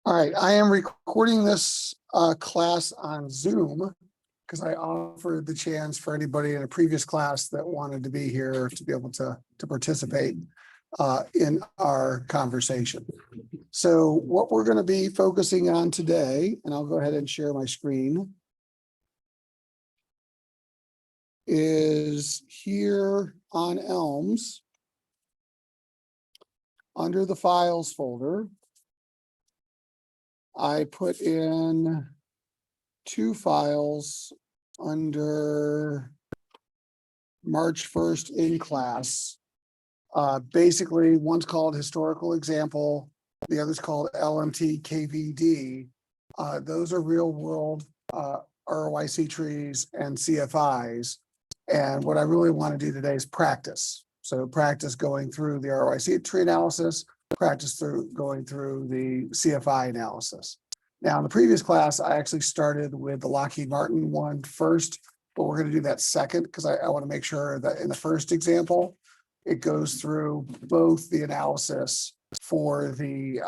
All right, I am recording this class on Zoom because I offered the chance for anybody in a previous class that wanted to be here to be able to participate in our conversation. So what we're going to be focusing on today, and I'll go ahead and share my screen, is here on Elms under the files folder. I put in two files under March 1st in class. Basically, one's called historical example, the other's called LMT KVD. Those are real world ROIC trees and CFIs. And what I really want to do today is practice. So practice going through the ROIC tree analysis, practice through going through the CFI analysis. Now, in the previous class, I actually started with the Lockheed Martin one first, but we're going to do that second because I want to make sure that in the first example, it goes through both the analysis for the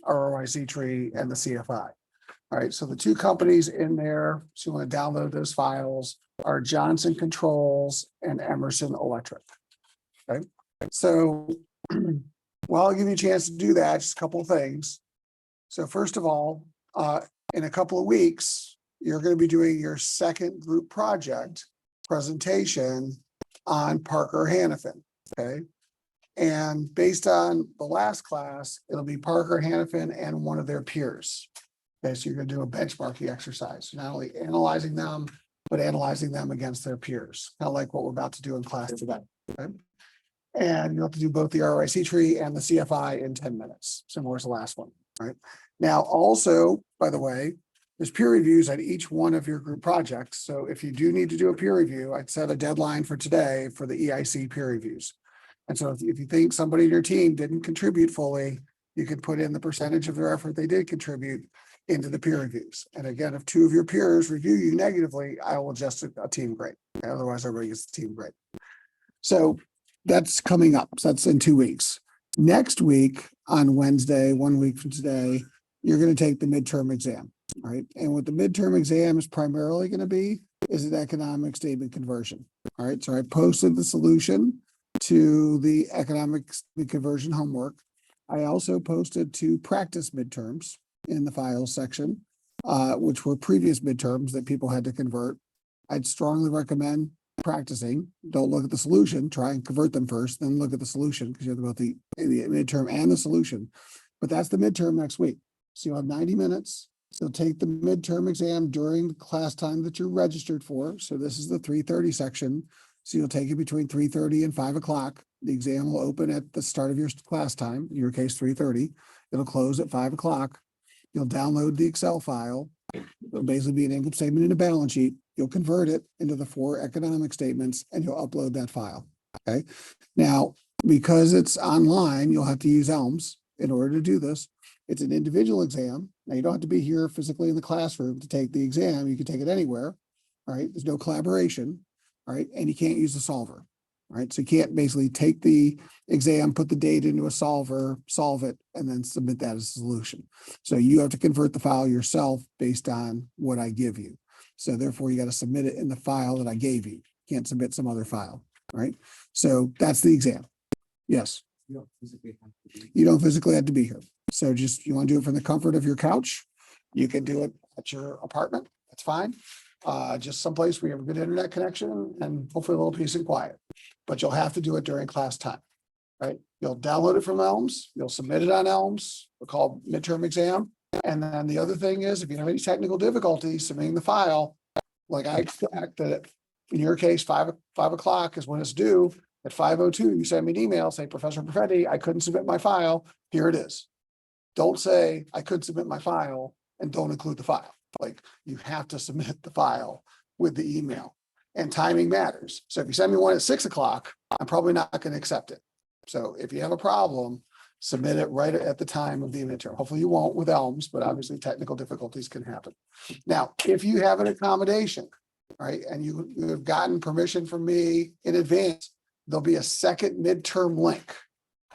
ROIC tree and the CFI. All right, so the two companies in there, so you want to download those files, are Johnson Controls and Emerson Electric. Okay, so well, I'll give you a chance to do that, just a couple of things. So first of all, in a couple of weeks, you're going to be doing your second group project presentation on Parker-Hannifin, okay? And based on the last class, it'll be Parker-Hannifin and one of their peers. Okay, so you're going to do a benchmarking exercise, not only analyzing them, but analyzing them against their peers, kind of like what we're about to do in class today, okay? And you'll have to do both the ROIC tree and the CFI in 10 minutes, similar to the last one, right? Now, also, by the way, there's peer reviews at each one of your group projects. So if you do need to do a peer review, I'd set a deadline for today for the EIC peer reviews. And so if you think somebody in your team didn't contribute fully, you can put in the percentage of their effort they did contribute into the peer reviews. And again, if two of your peers review you negatively, I will adjust a team grade. Okay? Otherwise, everybody gets the team grade. So that's coming up. So that's in 2 weeks. Next week on Wednesday, 1 week from today, you're going to take the midterm exam. All right. And what the midterm exam is primarily going to be is an economic statement conversion. All right. So I posted the solution to the economic conversion homework. I also posted 2 practice midterms in the files section, which were previous midterms that people had to convert. I'd strongly recommend practicing. Don't look at the solution, try and convert them first, then look at the solution because you have about the midterm and the solution. But that's the midterm next week. So you'll have 90 minutes. So take the midterm exam during the class time that you're registered for. So this is the 3:30 section. So you'll take it between 3:30 and 5 o'clock. The exam will open at the start of your class time, in your case, 3:30. It'll close at 5 o'clock. You'll download the Excel file. It'll basically be an income statement and a balance sheet. You'll convert it into the 4 economic statements and you'll upload that file. Okay. Now, because it's online, you'll have to use Elms in order to do this. It's an individual exam. Now, you don't have to be here physically in the classroom to take the exam. You can take it anywhere. All right. There's no collaboration. All right. And you can't use the solver. All right. So you can't basically take the exam, put the data into a solver, solve it, and then submit that as a solution. So you have to convert the file yourself based on what I give you. So therefore, you got to submit it in the file that I gave you. You can't submit some other file. All right. So that's the exam. Yes. You don't physically have to be here. So just, you want to do it from the comfort of your couch. You can do it at your apartment. That's fine. Just someplace where you have a good internet connection and hopefully a little peace and quiet. But you'll have to do it during class time, right? You'll download it from Elms. You'll submit it on Elms. We'll call midterm exam. And then the other thing is, if you have any technical difficulties submitting the file, like I expect that in your case, 5 o'clock is when it's due. At 5:02, you send me an email, say, Professor Perfetti, I couldn't submit my file. Here it is. Don't say I couldn't submit my file and don't include the file. Like, you have to submit the file with the email, and timing matters. So if you send me one at 6 o'clock, I'm probably not going to accept it. So if you have a problem, submit it right at the time of the midterm. Hopefully you won't with Elms, but obviously technical difficulties can happen. Now, if you have an accommodation, right, and you have gotten permission from me in advance, there'll be a second midterm link,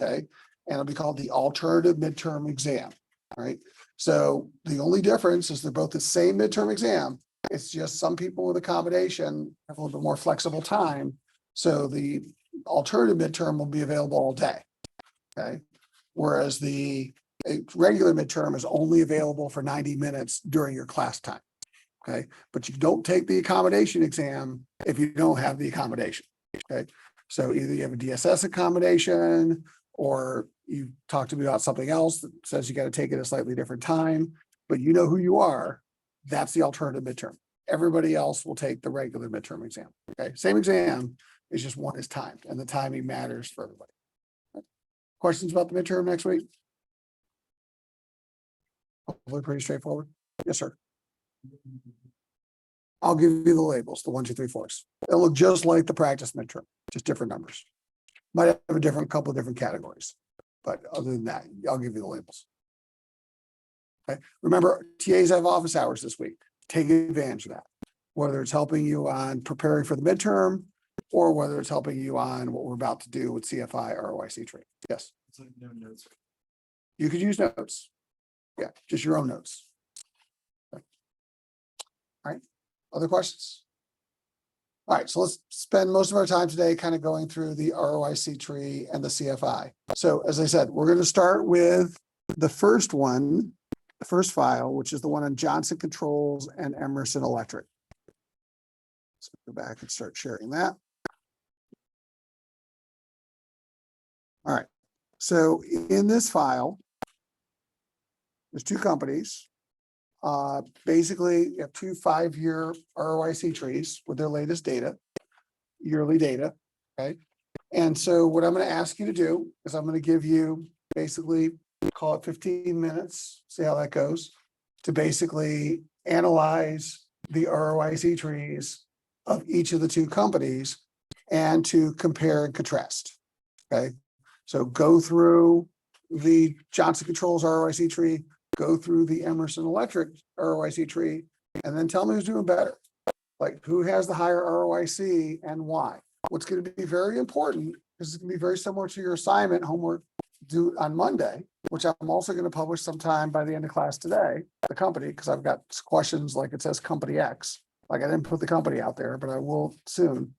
okay? And it'll be called the alternative midterm exam. All right. So the only difference is they're both the same midterm exam. It's just some people with accommodation have a little bit more flexible time. So the alternative midterm will be available all day. Okay. Whereas the regular midterm is only available for 90 minutes during your class time. Okay. But you don't take the accommodation exam if you don't have the accommodation. Okay. So either you have a DSS accommodation or you talk to me about something else that says you got to take it at a slightly different time, but you know who you are. That's the alternative midterm. Everybody else will take the regular midterm exam. Okay. Same exam, it's just one is timed and the timing matters for everybody. Questions about the midterm next week? Hopefully pretty straightforward. Yes, sir. I'll give you the labels, the 1, 2, 3, 4s. It'll look just like the practice midterm, just different numbers. Might have a couple of different categories, but other than that, I'll give you the labels. Okay. Remember, TAs have office hours this week. Take advantage of that, whether it's helping you on preparing for the midterm or whether it's helping you on what we're about to do with CFI ROIC training. Yes. It's like no notes. You could use notes. Yeah, just your own notes. Okay. All right. Other questions? All right, so let's spend most of our time today kind of going through the ROIC tree and the CFI. So as I said, we're going to start with the first one, the first file, which is the one on Johnson Controls and Emerson Electric. Let's go back and start sharing that. All right, so in this file, there's two companies. Basically, you have 2 5-year ROIC trees with their latest data, yearly data, okay? And so what I'm going to ask you to do is I'm going to give you basically, call it 15 minutes, see how that goes, to basically analyze the ROIC trees of each of the 2 companies and to compare and contrast, okay? So go through the Johnson Controls ROIC tree, go through the Emerson Electric ROIC tree, and then tell me who's doing better. Like who has the higher ROIC and why. What's going to be very important, because it's going to be very similar to your assignment homework due on Monday, which I'm also going to publish sometime by the end of class today, the company, because I've got questions like it says company X. Like I didn't put the company out there, but I will soon.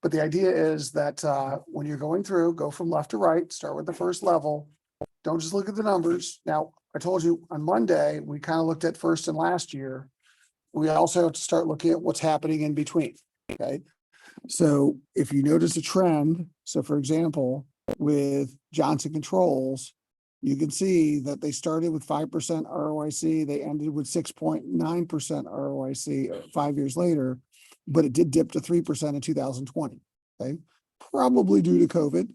But the idea is that when you're going through, go from left to right, start with the first level. Don't just look at the numbers. Now, I told you on Monday, we kind of looked at first and last year. We also have to start looking at what's happening in between, okay? So if you notice a trend, so for example, with Johnson Controls, you can see that they started with 5% ROIC, they ended with 6.9% ROIC 5 years later, but it did dip to 3% in 2020, okay? Probably due to COVID,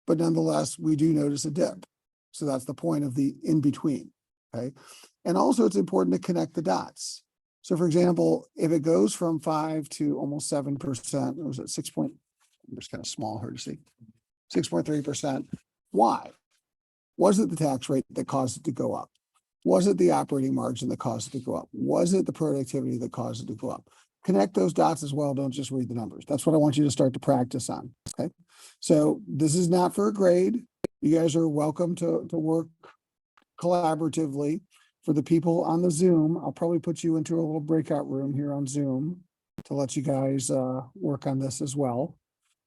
but nonetheless, we do notice a dip. So that's the point of the in-between, okay? And also it's important to connect the dots. So for example, if it goes from 5 to almost 7%, or was it 6 point, it's kind of small, hard to see, 6.3%, why? Was it the tax rate that caused it to go up? Was it the operating margin that caused it to go up? Was it the productivity that caused it to go up? Connect those dots as well. Don't just read the numbers. That's what I want you to start to practice on, okay? So this is not for a grade. You guys are welcome to work collaboratively. For the people on the Zoom, I'll probably put you into a little breakout room here on Zoom to let you guys work on this as well.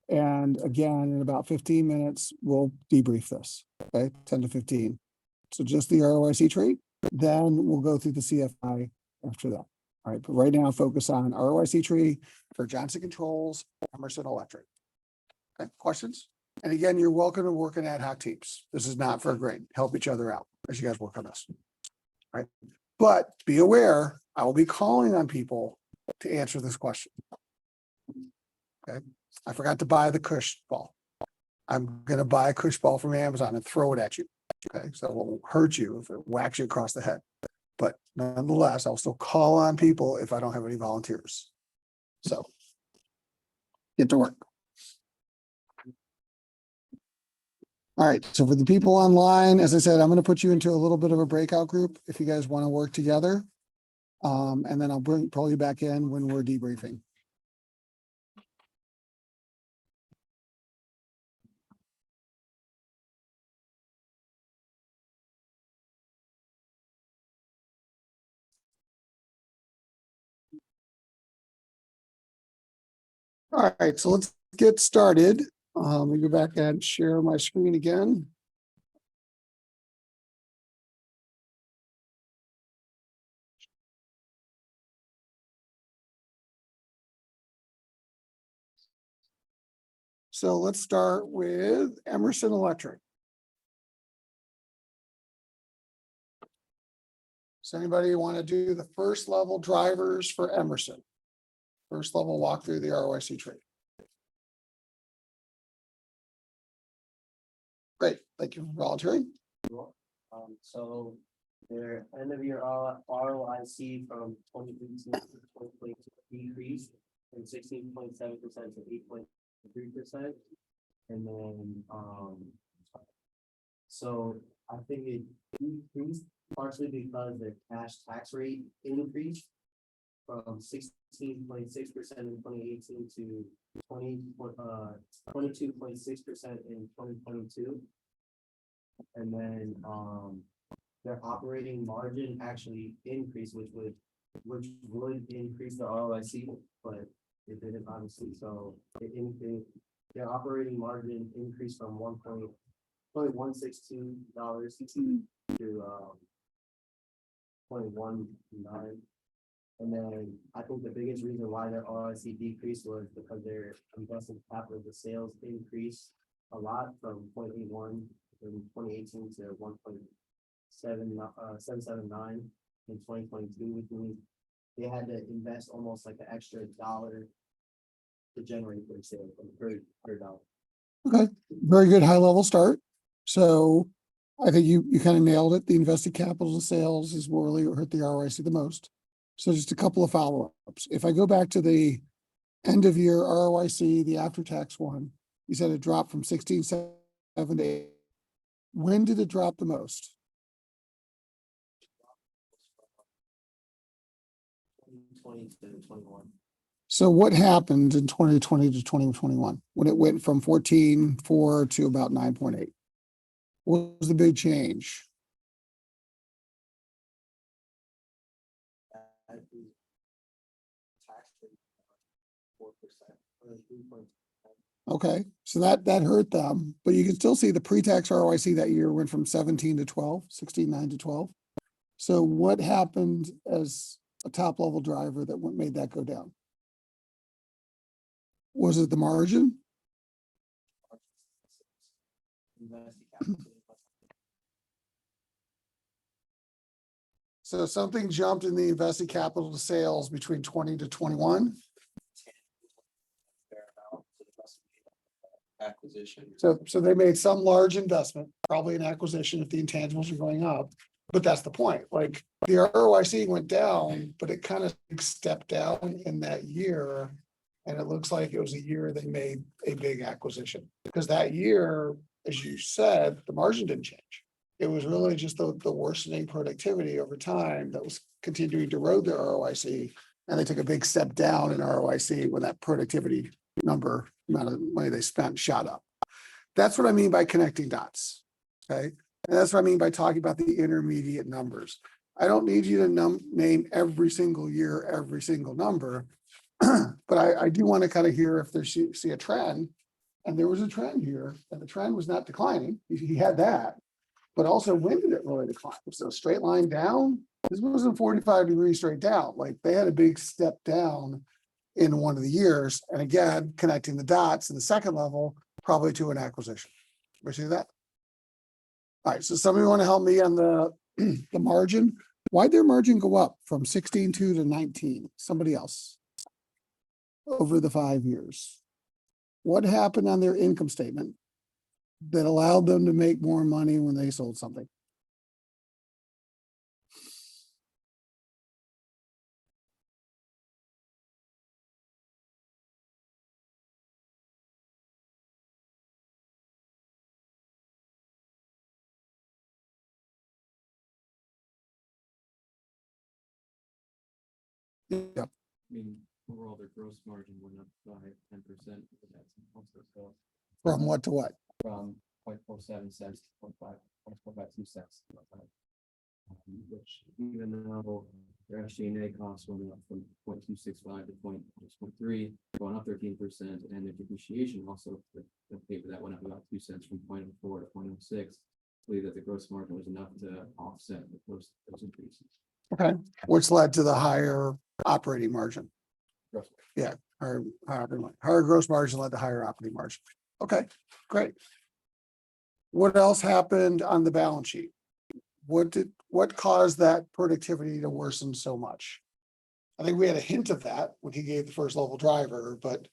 And again, in about 15 minutes, we'll debrief this, okay, 10 to 15. So just the ROIC tree, then we'll go through the CFI after that. All right, but right now, focus on ROIC tree for Johnson Controls, Emerson Electric. Okay, questions? And again, you're welcome to work in ad hoc teams. This is not for a grade. Help each other out as you guys work on this. All right. But be aware, I will be calling on people to answer this question. Okay. I forgot to buy the Cush ball. I'm going to buy a Cush ball from Amazon and throw it at you. Okay. So it won't hurt you if it whacks you across the head. But nonetheless, I'll still call on people if I don't have any volunteers. So get to work. All right, so for the people online, as I said, I'm going to put you into a little bit of a breakout group if you guys want to work together. And then I'll pull you back in when we're debriefing. All right, so let's get started. Let me go back and share my screen again. So let's start with Emerson Electric. Does anybody want to do the first level drivers for Emerson? First level walk through the ROIC tree. Great, thank you for volunteering. So their end of year ROIC from 2018 to 2022 decreased from 16.7% to 8.3%. And then, so I think it decreased partially because the cash tax rate increased from 16.6% in 2018 to 22.6% in 2022. And then their operating margin actually increased, which would increase the ROIC, but it didn't obviously. So their operating margin increased from $1.162 to 0.19. And then I think the biggest reason why their ROIC decreased was because their invested capital to sales increased a lot from 0.81 in 2018 to 1.779 in 2022, which means they had to invest almost like an extra $1 to generate their sales per dollar. Okay, very good high level start. So I think you kind of nailed it. The invested capital to sales is where really hurt the ROIC the most. So just a couple of follow-ups. If I go back to the end of year ROIC, the after-tax one, you said it dropped from 16.7 to 8. When did it drop the most? 2020 to 21. So what happened in 2020 to 2021 when it went from 14.4 to about 9.8? What was the big change? Tax rate 4% or 3.2%. Okay, so that hurt them, but you can still see the pre-tax ROIC that year went from 17 to 12, 16.9 to 12. So what happened as a top level driver that made that go down? Was it the margin? So something jumped in the invested capital to sales between 20 to 21. Acquisition. So they made some large investment, probably an acquisition if the intangibles are going up. But that's the point. Like the ROIC went down, but it kind of stepped down in that year. And it looks like it was a year they made a big acquisition. Because that year, as you said, the margin didn't change. It was really just the worsening productivity over time that was continuing to erode their ROIC. And they took a big step down in ROIC when that productivity number, amount of money they spent, shot up. That's what I mean by connecting dots. Okay. And that's what I mean by talking about the intermediate numbers. I don't need you to name every single year, every single number, but I do want to kind of hear if there's see a trend. And there was a trend here, and the trend was not declining. He had that, but also when did it really decline? So straight line down. This wasn't 45 degrees straight down. Like they had a big step down in one of the years, and again, connecting the dots in the second level, probably to an acquisition. We see that. All right, so somebody want to help me on the margin? Why'd their margin go up from 16.2 to 19? Somebody else. Over the 5 years. What happened on their income statement that allowed them to make more money when they sold something? Yeah. I mean, overall, their gross margin went up by 10%. But that's also so From what to what? from 0.47 cents to 0.52 cents. Which even though Their SG&A costs went up from 0.265 to 0.3, going up 13%, and their depreciation also, the paper that went up about 2 cents from 0.04 to 0.06. Believe that the gross margin was enough to offset those increases. Okay, which led to the higher operating margin. Gross Yeah, higher gross margin led to higher operating margin. Okay, great. What else happened on the balance sheet? What caused that productivity to worsen so much? I think we had a hint of that when he gave the first level driver, but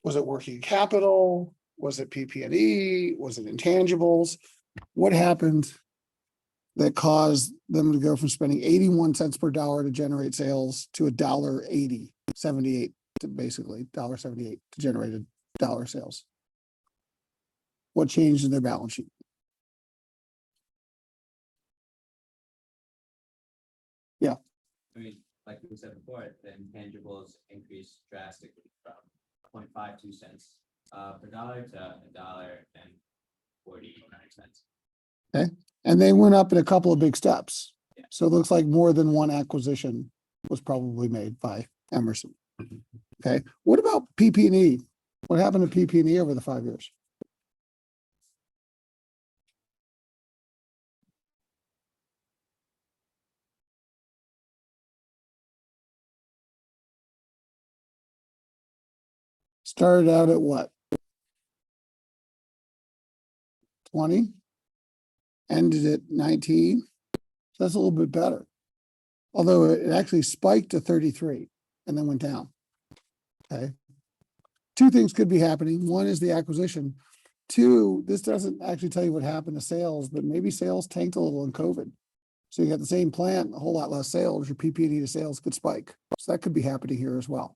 was it working capital? Was it PP&E? Was it intangibles? What happened that caused them to go from spending 81 cents per dollar to generate sales to $1.80, 78 to basically $1.78 to generate a dollar sales? What changed in their balance sheet? I mean, like we said before, the intangibles increased drastically from 0.52 cents per dollar to $1.49. And they went up in a couple of big steps. Yeah. So it looks like more than one acquisition was probably made by Emerson. Okay, what about PP&E? What happened to PP&E over the 5 years? Started out at what? 20? Ended at 19? So that's a little bit better. Although it actually spiked to 33 and then went down. Okay. Two things could be happening. One is the acquisition. Two, this doesn't actually tell you what happened to sales, but maybe sales tanked a little in COVID. So you got the same plant, a whole lot less sales, your PP&E to sales could spike. So that could be happening here as well.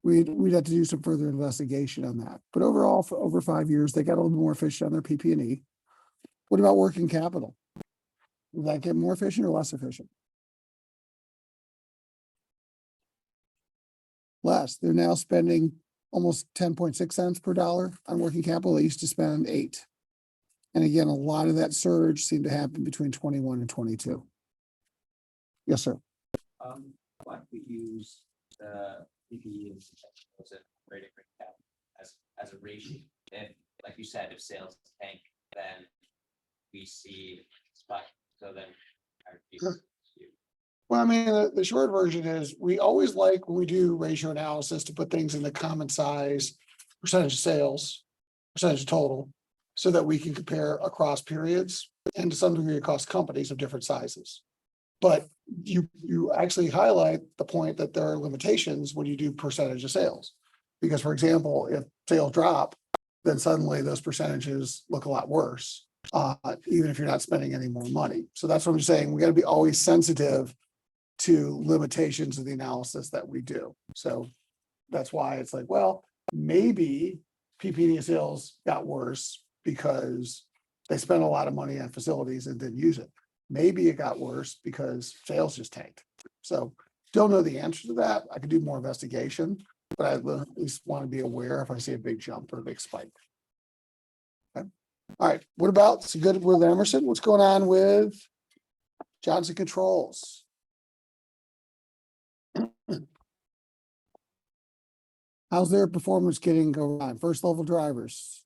We'd have to do some further investigation on that. But overall, for over 5 years, they got a little more efficient on their PP&E. What about working capital? Will that get more efficient or less efficient? Less. They're now spending almost 10.6 cents per dollar on working capital. They used to spend 8. And again, a lot of that surge seemed to happen between 21 and 22. Yes, sir. Why don't we use the PPE as a operating cap as a ratio? If, like you said, if sales tank, then we see spike. So then Well, I mean, the short version is we always like when we do ratio analysis to put things in the common size, percentage of sales, percentage of total, so that we can compare across periods and to some degree across companies of different sizes. But you actually highlight the point that there are limitations when you do percentage of sales. Because, for example, if sales drop, then suddenly those percentages look a lot worse, even if you're not spending any more money. So that's what I'm saying. We got to be always sensitive to limitations of the analysis that we do. So that's why it's like, well, maybe PP&E sales got worse because they spent a lot of money on facilities and didn't use it. Maybe it got worse because sales just tanked. So don't know the answer to that. I could do more investigation, but I at least want to be aware if I see a big jump or a big spike. Okay. All right. What about, so good with Emerson? What's going on with Johnson Controls? How's their performance getting going on? First level drivers.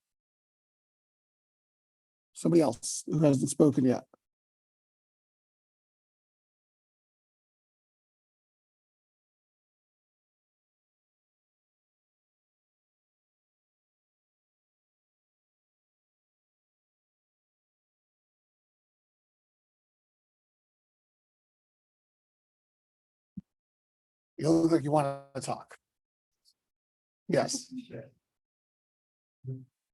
Somebody else who hasn't spoken yet. You look like you want to talk. Yes. Sure.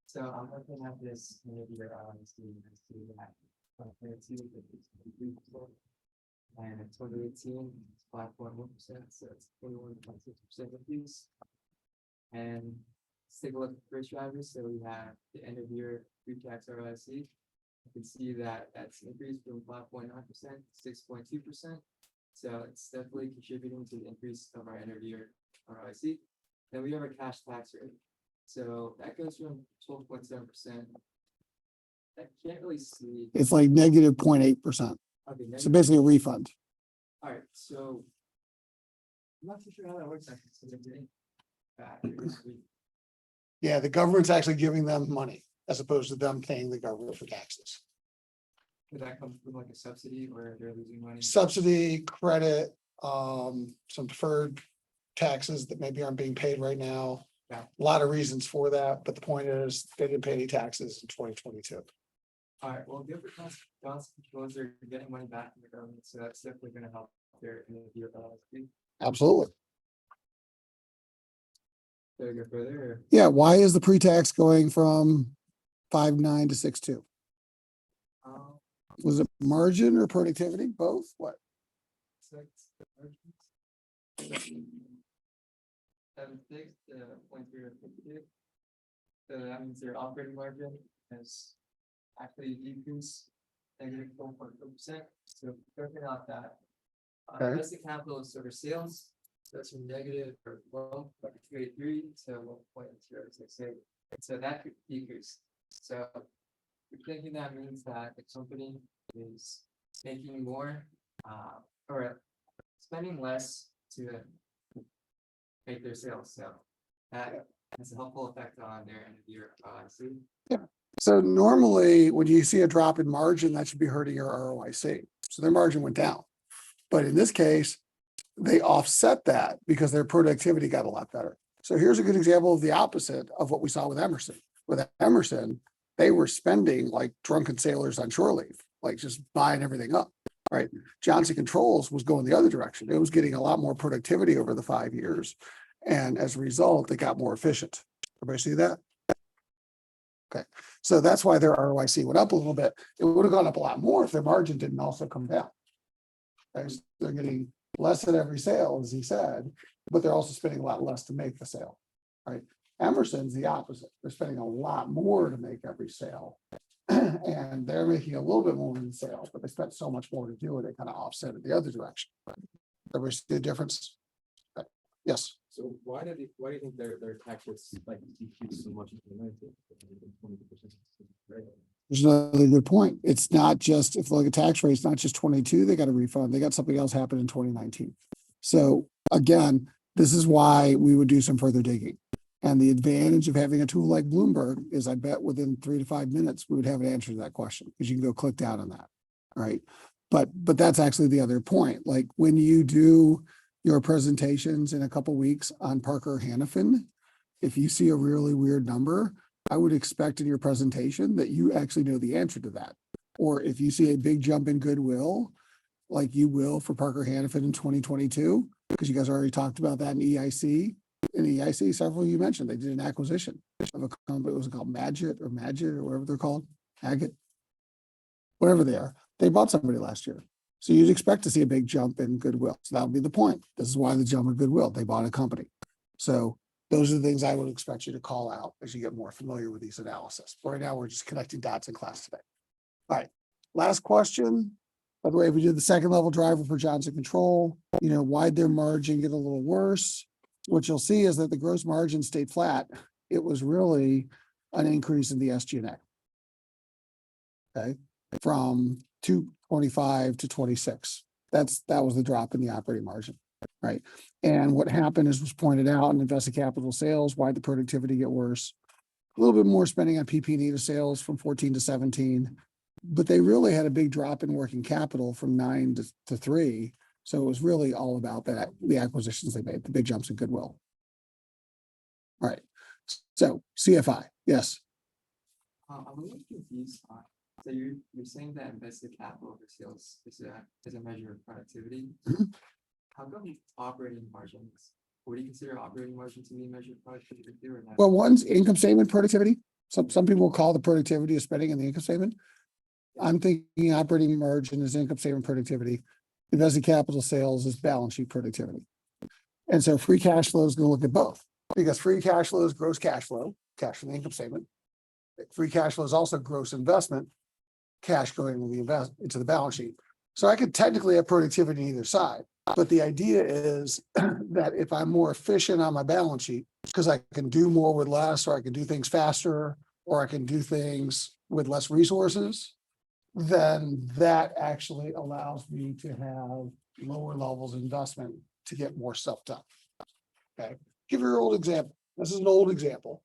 So I'm looking at this mid-year ROIC and see that 2022 and in 2018 it's 5.1%, so it's 21.6% increase. And let's take a look at the first drivers. So we have the end of year pre-tax ROIC. You can see that that's increased from 5.9% to 6.2%. So it's definitely contributing to the increase of our end of year ROIC. Then we have our cash tax rate. So that goes from 12.7%. I can't really see. It's like negative 0.8%. Okay, So basically a refund. all right, so I'm not too sure how that works actually, so they're getting back. Yeah, the government's actually giving them money as opposed to them paying the government for taxes. Did that come from like a subsidy or they're losing money? Subsidy, credit, some deferred taxes that maybe aren't being paid right now. Yeah. A lot of reasons for that, but the point is they didn't pay any taxes in 2022. All right, well, good for Johnson Controls, they're getting money back from the government, so that's definitely gonna help their year. Absolutely. There we go further. Or? Yeah, why is the pre-tax going from 5.9 to 6.2? Was it margin or productivity? Both? What? 7.6 to 0.052. So that means their operating margin has actually decreased -4.4%. So working out that Okay. invested capital is over sales. So that's from negative or 1.283 to 1.068. So that could decrease. So we're thinking that means that the company is making more or spending less to make their sales. So that has a helpful effect on their end of year ROIC. So normally when you see a drop in margin, that should be hurting your ROIC. So their margin went down. But in this case, they offset that because their productivity got a lot better. So here's a good example of the opposite of what we saw with Emerson. With Emerson, they were spending like drunken sailors on shore leave, like just buying everything up, right? Johnson Controls was going the other direction. It was getting a lot more productivity over the 5 years. And as a result, it got more efficient. Everybody see that? Okay, so that's why their ROIC went up a little bit. It would have gone up a lot more if their margin didn't also come down. Okay, so they're getting less at every sale, as he said, but they're also spending a lot less to make the sale, right? Emerson's the opposite. They're spending a lot more to make every sale. And they're making a little bit more in sales, but they spent so much more to do it, it kind of offset it the other direction. Everybody see the difference? Okay. Yes. So why do you think their tax rates like decreased so much in 2019? There's another good point. It's not just, if you look at tax rates, not just 22, they got a refund. They got something else happen in 2019. So again, this is why we would do some further digging. And the advantage of having a tool like Bloomberg is I bet within 3 to 5 minutes, we would have an answer to that question because you can go click down on that. All right. But that's actually the other point. Like when you do your presentations in a couple of weeks on Parker Hannifin, if you see a really weird number, I would expect in your presentation that you actually know the answer to that. Or if you see a big jump in goodwill, like you will for Parker Hannifin in 2022, because you guys already talked about that in EIC. In EIC, several of you mentioned they did an acquisition of a company. It was called Magit or whatever they're called, Agate, whatever they are. They bought somebody last year. So you'd expect to see a big jump in goodwill. So that would be the point. This is why the jump in goodwill. They bought a company. So those are the things I would expect you to call out as you get more familiar with these analysis. But right now, we're just connecting dots in class today. All right, last question. By the way, if we did the second level driver for Johnson Control, why'd their margin get a little worse? What you'll see is that the gross margin stayed flat. It was really an increase in the SG&A. Okay, from 225 to 26. That was the drop in the operating margin, right? And what happened is was pointed out in invested capital sales, why the productivity get worse. A little bit more spending on PP&E to sales from 14 to 17, but they really had a big drop in working capital from 9 to 3. So it was really all about that, the acquisitions they made, the big jumps in goodwill. All right. So CFI, yes. I'm a little confused. So you're saying that invested capital over sales is a measure of productivity. Mhm. How come operating margins? What do you consider operating margin to be a measure of productivity or not? Well, one's income statement productivity. Some people call the productivity of spending in the income statement. I'm thinking operating margin is income statement productivity. Invested capital sales is balance sheet productivity. And so free cash flow is going to look at both because free cash flow is gross cash flow, cash from the income statement. Free cash flow is also gross investment, cash going into the balance sheet. So I could technically have productivity on either side. But the idea is that if I'm more efficient on my balance sheet, because I can do more with less, or I can do things faster, or I can do things with less resources, then that actually allows me to have lower levels of investment to get more stuff done. Okay, give you an old example. This is an old example.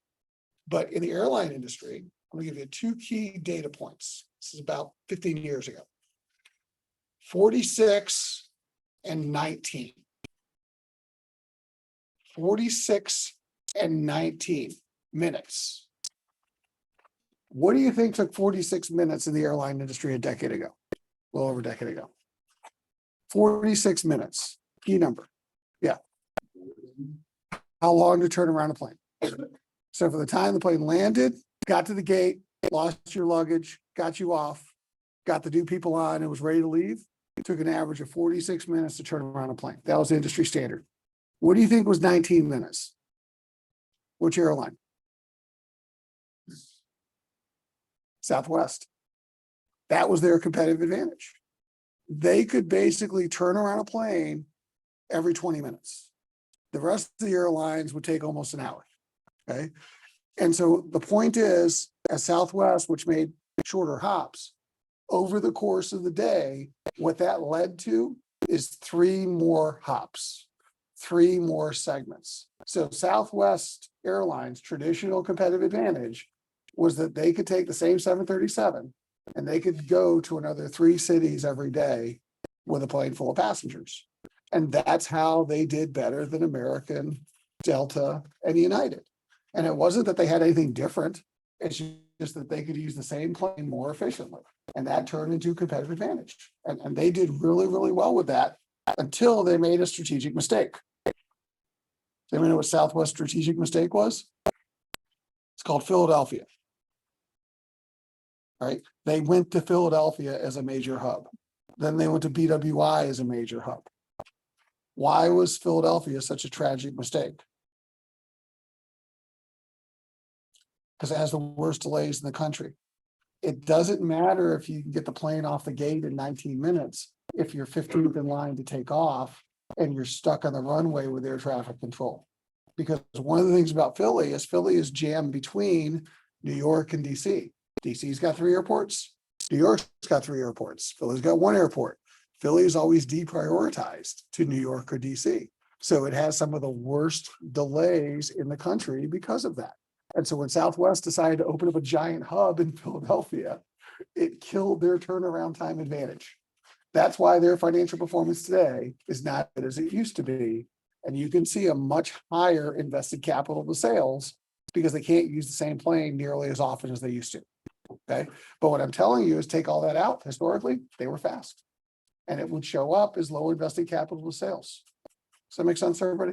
But in the airline industry, I'm gonna give you two key data points. This is about 15 years ago. 46 and 19. 46 and 19 minutes. What do you think took 46 minutes in the airline industry a decade ago? Well, over a decade ago. 46 minutes, key number. Yeah. How long to turn around a plane? So for the time the plane landed, got to the gate, lost your luggage, got you off, got the new people on, and was ready to leave, it took an average of 46 minutes to turn around a plane. That was the industry standard. What do you think was 19 minutes? Which airline? Southwest. That was their competitive advantage. They could basically turn around a plane every 20 minutes. The rest of the airlines would take almost an hour. Okay. And so the point is, at Southwest, which made shorter hops, over the course of the day, what that led to is 3 more hops, 3 more segments. So Southwest Airlines' traditional competitive advantage was that they could take the same 737 and they could go to another 3 cities every day with a plane full of passengers. And that's how they did better than American, Delta, and United. And it wasn't that they had anything different. It's just that they could use the same plane more efficiently. And that turned into competitive advantage. And they did really, really well with that until they made a strategic mistake. Do you know what Southwest strategic mistake was? It's called Philadelphia. All right. They went to Philadelphia as a major hub. Then they went to BWI as a major hub. Why was Philadelphia such a tragic mistake? Because it has the worst delays in the country. It doesn't matter if you can get the plane off the gate in 19 minutes if you're 15th in line to take off and you're stuck on the runway with air traffic control. Because one of the things about Philly is jammed between New York and DC. DC's got 3 airports. New York's got 3 airports. Philly's got 1 airport. Philly is always deprioritized to New York or DC. So it has some of the worst delays in the country because of that. And so when Southwest decided to open up a giant hub in Philadelphia, it killed their turnaround time advantage. That's why their financial performance today is not as good as it used to be. And you can see a much higher invested capital to sales because they can't use the same plane nearly as often as they used to. Okay. But what I'm telling you is take all that out. Historically, they were fast. And it would show up as low invested capital to sales. Does that make sense to everybody?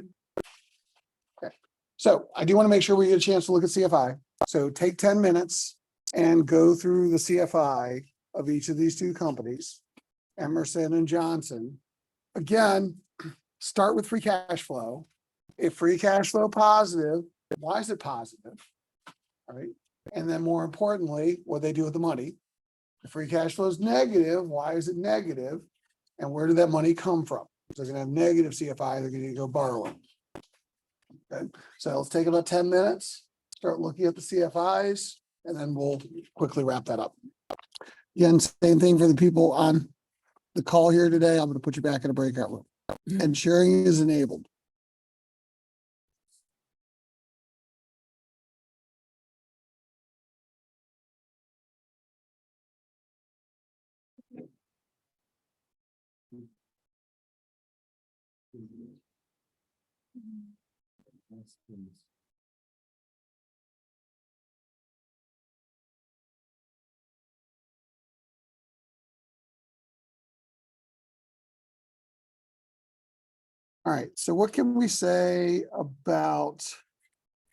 Okay. So I do want to make sure we get a chance to look at CFI. So take 10 minutes and go through the CFI of each of these 2 companies, Emerson and Johnson. Again, start with free cash flow. If free cash flow positive, why is it positive? All right. And then more importantly, what they do with the money. If free cash flow is negative, why is it negative? And where did that money come from? If they're going to have negative CFI, they're going to go borrowing. Okay. So let's take about 10 minutes, start looking at the CFIs, and then we'll quickly wrap that up. Again, same thing for the people on the call here today. I'm going to put you back in a breakout room. And sharing is enabled. All right, so what can we say about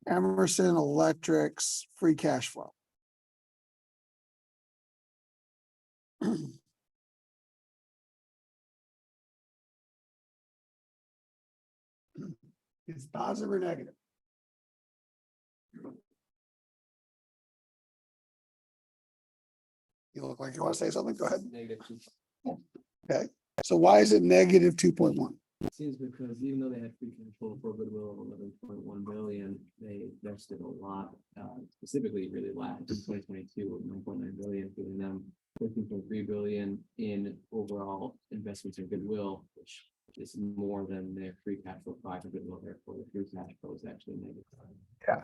Emerson Electric's free cash flow? It's positive or negative? You look like you want to say something. Go ahead. -2. Okay, so why is it negative 2.1? It seems because even though they had free cash flow for goodwill of 11.1 billion, they invested a lot, specifically really lagged in 2022 of 9.9 billion, giving them 13.3 billion in overall investments in goodwill, which is more than their free cash flow 500 mil, therefore the free cash flow is actually negative. Yeah.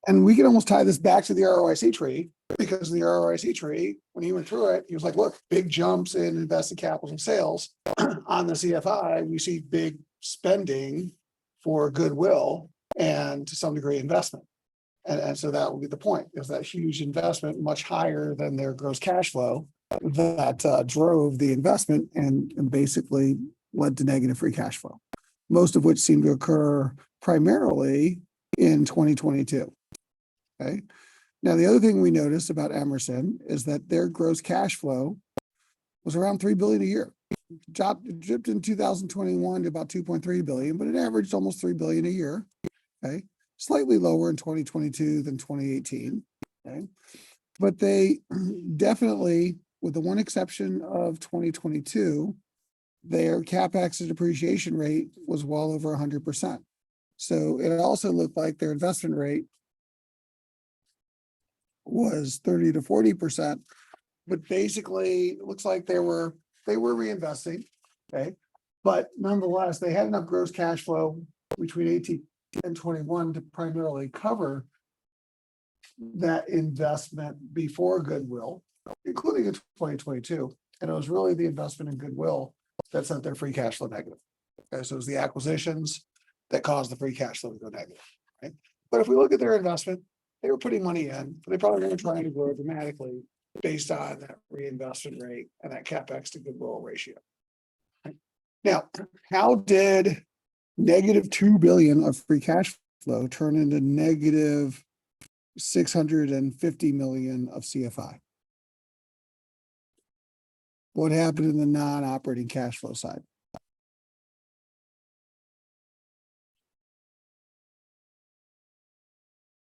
And we can almost tie this back to the ROIC tree, because the ROIC tree, when he went through it, he was like, look, big jumps in invested capital and sales. On the CFI, we see big spending for goodwill and to some degree investment. And so that would be the point, is that huge investment, much higher than their gross cash flow, that drove the investment and basically led to negative free cash flow, most of which seemed to occur primarily in 2022. Okay. Now, the other thing we noticed about Emerson is that their gross cash flow was around $3 billion a year. It dipped in 2021 to about 2.3 billion, but it averaged almost 3 billion a year. Okay. Slightly lower in 2022 than 2018. Okay. But they definitely, with the one exception of 2022, their CapEx to depreciation rate was well over 100%. So it also looked like their investment rate was 30 to 40%, but basically it looks like they were reinvesting. Okay. But nonetheless, they had enough gross cash flow between 18 and 21 to primarily cover that investment before goodwill, including in 2022. And it was really the investment in goodwill that sent their free cash flow negative. Okay. So it was the acquisitions that caused the free cash flow to go negative. Right. But if we look at their investment, they were putting money in, but they probably weren't trying to grow dramatically based on that reinvestment rate and that CapEx to goodwill ratio. Right. Now, how did negative 2 billion of free cash flow turn into negative 650 million of CFI? What happened in the non-operating cash flow side?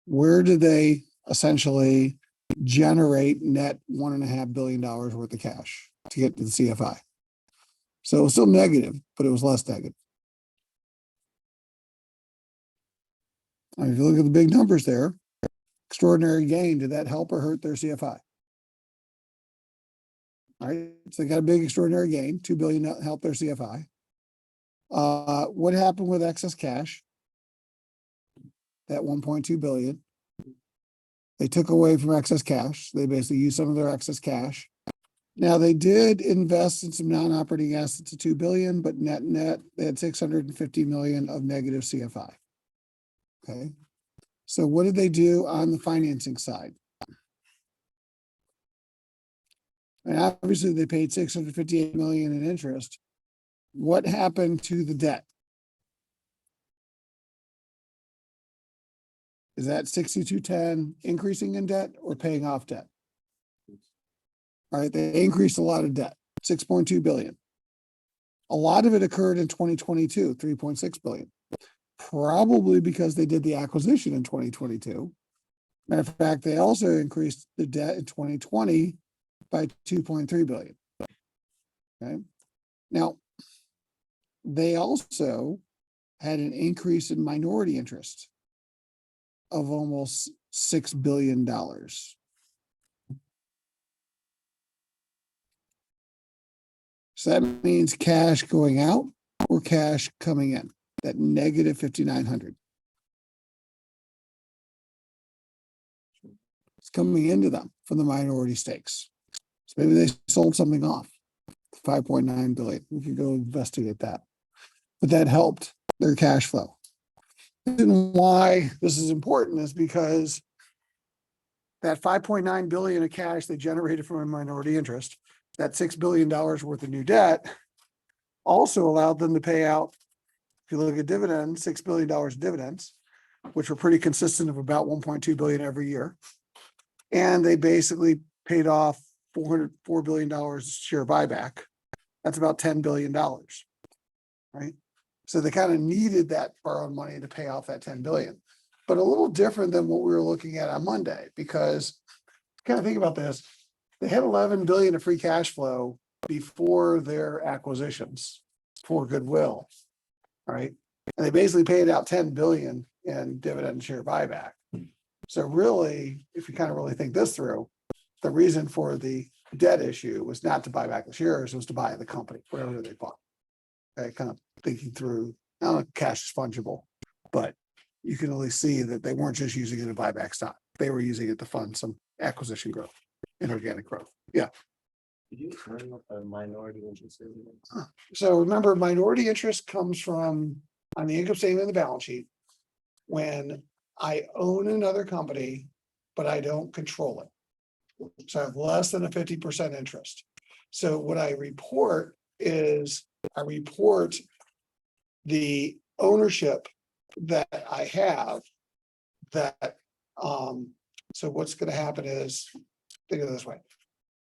Where do they essentially generate net $1.5 billion worth of cash to get to the CFI? So it was still negative, but it was less negative. I mean, if you look at the big numbers there, extraordinary gain, did that help or hurt their CFI? All right, so they got a big extraordinary gain, 2 billion helped their CFI. What happened with excess cash? That 1.2 billion. They took away from excess cash. They basically used some of their excess cash. Now they did invest in some non-operating assets of 2 billion, but net they had 650 million of negative CFI. Okay. So what did they do on the financing side? And obviously they paid 658 million in interest. What happened to the debt? Is that 6210 increasing in debt or paying off debt? All right, they increased a lot of debt, 6.2 billion. A lot of it occurred in 2022, 3.6 billion. Probably because they did the acquisition in 2022. Matter of fact, they also increased the debt in 2020 by 2.3 billion. Okay. Now, they also had an increase in minority interest of almost $6 billion. So that means cash going out or cash coming in, that negative 5,900. It's coming into them from the minority stakes. So maybe they sold something off, 5.9 billion. We could go investigate that. But that helped their cash flow. And why this is important is because that 5.9 billion of cash they generated from a minority interest, that $6 billion worth of new debt, also allowed them to pay out, if you look at dividends, $6 billion in dividends, which were pretty consistent of about 1.2 billion every year. And they basically paid off $4 billion share buyback. That's about $10 billion, right? So they kind of needed that borrowed money to pay off that 10 billion, but a little different than what we were looking at on Monday, because kind of think about this. They had 11 billion of free cash flow before their acquisitions for goodwill, right? And they basically paid out 10 billion in dividend share buyback. So really, if you kind of really think this through, the reason for the debt issue was not to buy back the shares, it was to buy the company, whatever they bought. Okay, kind of thinking through, I don't know, cash is fungible, but you can only see that they weren't just using it to buy back stock. They were using it to fund some acquisition growth, inorganic growth. Yeah. Did you bring up a minority interest? So remember, minority interest comes from on the income statement and the balance sheet. When I own another company, but I don't control it. So I have less than a 50% interest. So what I report is I report the ownership that I have that, so what's gonna happen is, think of it this way.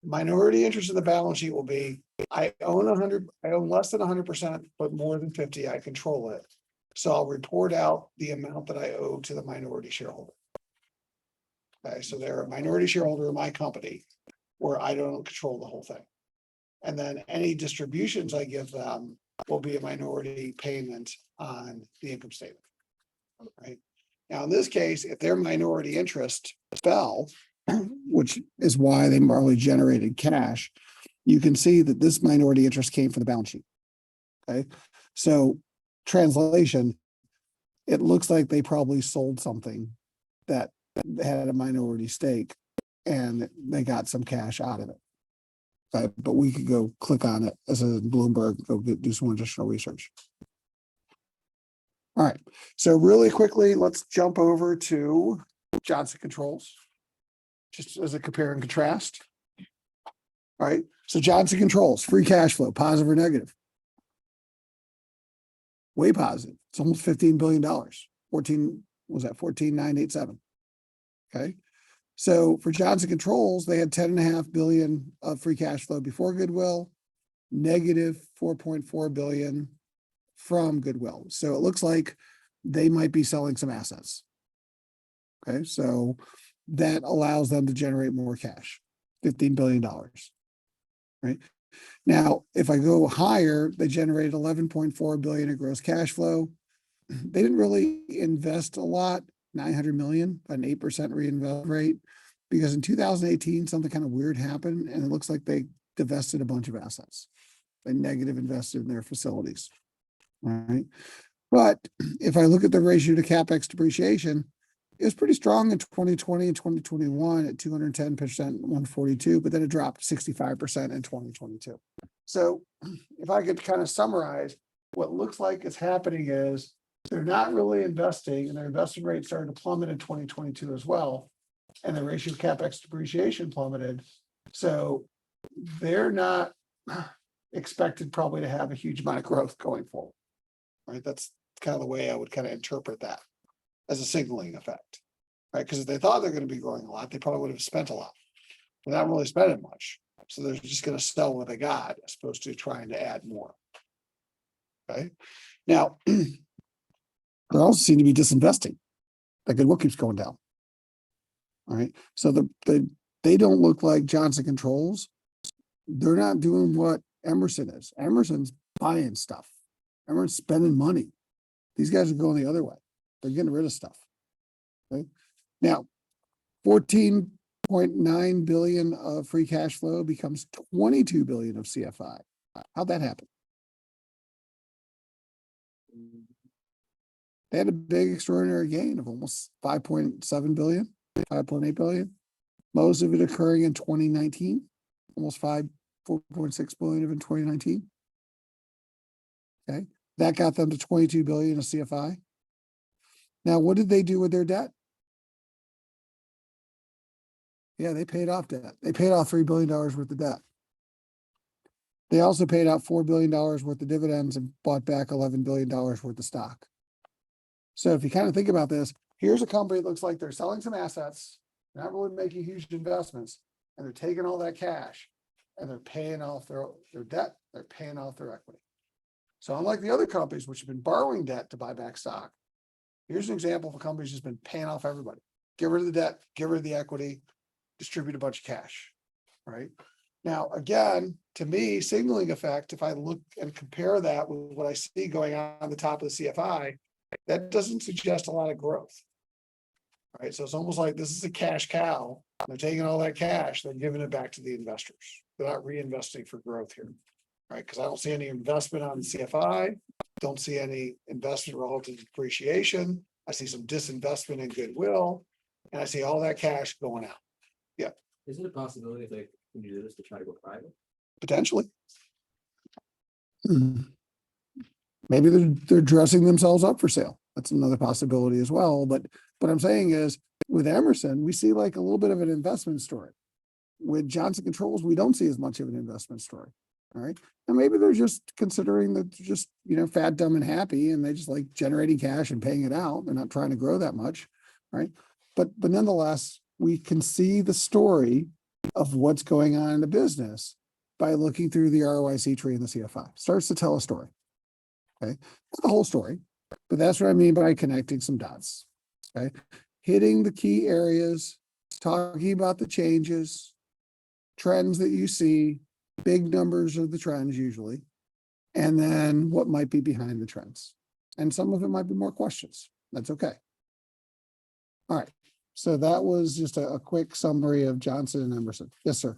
Minority interest in the balance sheet will be, I own less than 100%, but more than 50, I control it. So I'll report out the amount that I owe to the minority shareholder. Okay, so they're a minority shareholder in my company where I don't control the whole thing. And then any distributions I give them will be a minority payment on the income statement. Right? Now, in this case, if their minority interest fell, which is why they probably generated cash, you can see that this minority interest came from the balance sheet. Okay, so translation, it looks like they probably sold something that had a minority stake and they got some cash out of it. Okay, but we could go click on it as a Bloomberg, do some additional research. All right, so really quickly, let's jump over to Johnson Controls, just as a compare and contrast. All right, so Johnson Controls, free cash flow, positive or negative? Way positive. It's almost $15 billion. 14,987. Okay. So for Johnson Controls, they had 10.5 billion of free cash flow before goodwill, negative 4.4 billion from goodwill. So it looks like they might be selling some assets. Okay. So that allows them to generate more cash, $15 billion. Right. Now, if I go higher, they generated 11.4 billion in gross cash flow. They didn't really invest a lot, 900 million, an 8% reinvest rate, because in 2018, something kind of weird happened, and it looks like they divested a bunch of assets. They negative invested in their facilities. All right. But if I look at the ratio to CapEx depreciation, it was pretty strong in 2020 and 2021 at 210%, 142, but then it dropped 65% in 2022. So if I could kind of summarize, what looks like is happening is they're not really investing, and their investment rate started to plummet in 2022 as well. And the ratio of CapEx depreciation plummeted. So they're not expected probably to have a huge amount of growth going forward. Right. That's kind of the way I would kind of interpret that as a signaling effect. Right. Because if they thought they're going to be growing a lot, they probably would have spent a lot. They're not really spending much. So they're just going to sell what they got as opposed to trying to add more. Okay. Now, they also seem to be disinvesting. The goodwill keeps going down. All right. So they don't look like Johnson Controls. They're not doing what Emerson is. Emerson's buying stuff. Emerson's spending money. These guys are going the other way. They're getting rid of stuff. Okay. Now, 14.9 billion of free cash flow becomes 22 billion of CFI. How'd that happen? They had a big extraordinary gain of almost 5.7 billion, 5.8 billion. Most of it occurring in 2019, almost 4.6 billion of it in 2019. Okay. That got them to 22 billion of CFI. Now, what did they do with their debt? Yeah, they paid off debt. They paid off $3 billion worth of debt. They also paid out $4 billion worth of dividends and bought back $11 billion worth of stock. So if you kind of think about this, here's a company that looks like they're selling some assets, not really making huge investments, and they're taking all that cash and they're paying off their debt, they're paying off their equity. So unlike the other companies which have been borrowing debt to buy back stock, here's an example of a company that's been paying off everybody. Get rid of the debt, get rid of the equity, distribute a bunch of cash, right? Now, again, to me, signaling effect, if I look and compare that with what I see going on the top of the CFI, that doesn't suggest a lot of growth, right? So it's almost like this is a cash cow. They're taking all that cash, they're giving it back to the investors. They're not reinvesting for growth here. Right, because I don't see any investment on CFI, don't see any investment relative to depreciation. I see some disinvestment in goodwill, and I see all that cash going out, Is it a possibility if they can do this to try to go private? potentially. Maybe they're dressing themselves up for sale. That's another possibility as well. But what I'm saying is, with Emerson, we see like a little bit of an investment story. With Johnson Controls, we don't see as much of an investment story. All right. And maybe they're just considering that they're just, fat, dumb, and happy, and they just like generating cash and paying it out. They're not trying to grow that much. Right. But nonetheless, we can see the story of what's going on in the business by looking through the ROIC tree and the CFI. Starts to tell a story. Okay. Not the whole story, but that's what I mean by connecting some dots. Okay. Hitting the key areas, talking about the changes, trends that you see, big numbers of the trends usually, and then what might be behind the trends. And some of it might be more questions. That's okay. All right. So that was just a quick summary of Johnson and Emerson. Yes, sir.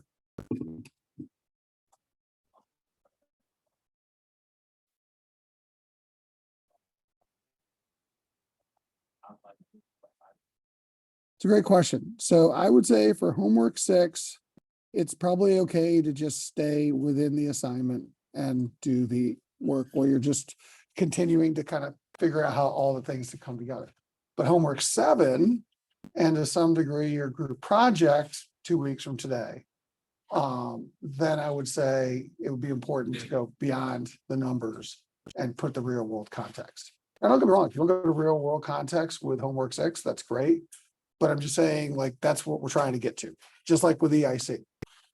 It's a great question. So I would say for homework 6, it's probably okay to just stay within the assignment and do the work where you're just continuing to kind of figure out how all the things to come together. But homework 7, and to some degree your group project 2 weeks from today, then I would say it would be important to go beyond the numbers and put the real world context. And don't get me wrong, if you want to go to real world context with homework 6, that's great. But I'm just saying, like, that's what we're trying to get to, just like with EIC.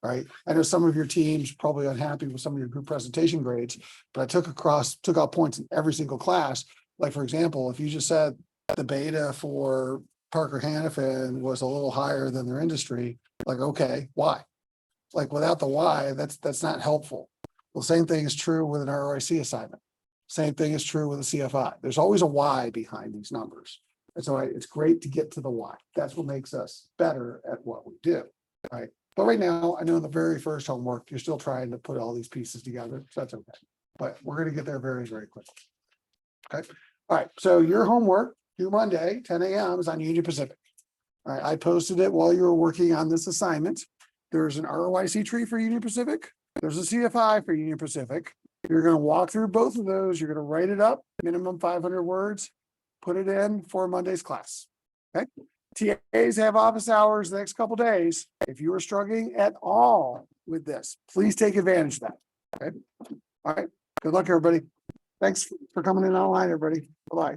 Right. I know some of your teams probably unhappy with some of your group presentation grades, but I took out points in every single class. Like, for example, if you just said the beta for Parker Hannafin was a little higher than their industry, like, okay, why? Like, without the why, that's not helpful. Well, same thing is true with an ROIC assignment. Same thing is true with a CFI. There's always a why behind these numbers. And so it's great to get to the why. That's what makes us better at what we do. Right. But right now, I know in the very first homework, you're still trying to put all these pieces together. So that's okay. But we're going to get there very, very quickly. Okay. All right. So your homework due Monday, 10 a.m. is on Union Pacific. All right. I posted it while you were working on this assignment. There's an ROIC tree for Union Pacific. There's a CFI for Union Pacific. You're going to walk through both of those. You're going to write it up, minimum 500 words, put it in for Monday's class. Okay. TAs have office hours the next couple of days. If you are struggling at all with this, please take advantage of that. Okay. All right. Good luck, everybody. Thanks for coming in online, everybody. Bye-bye.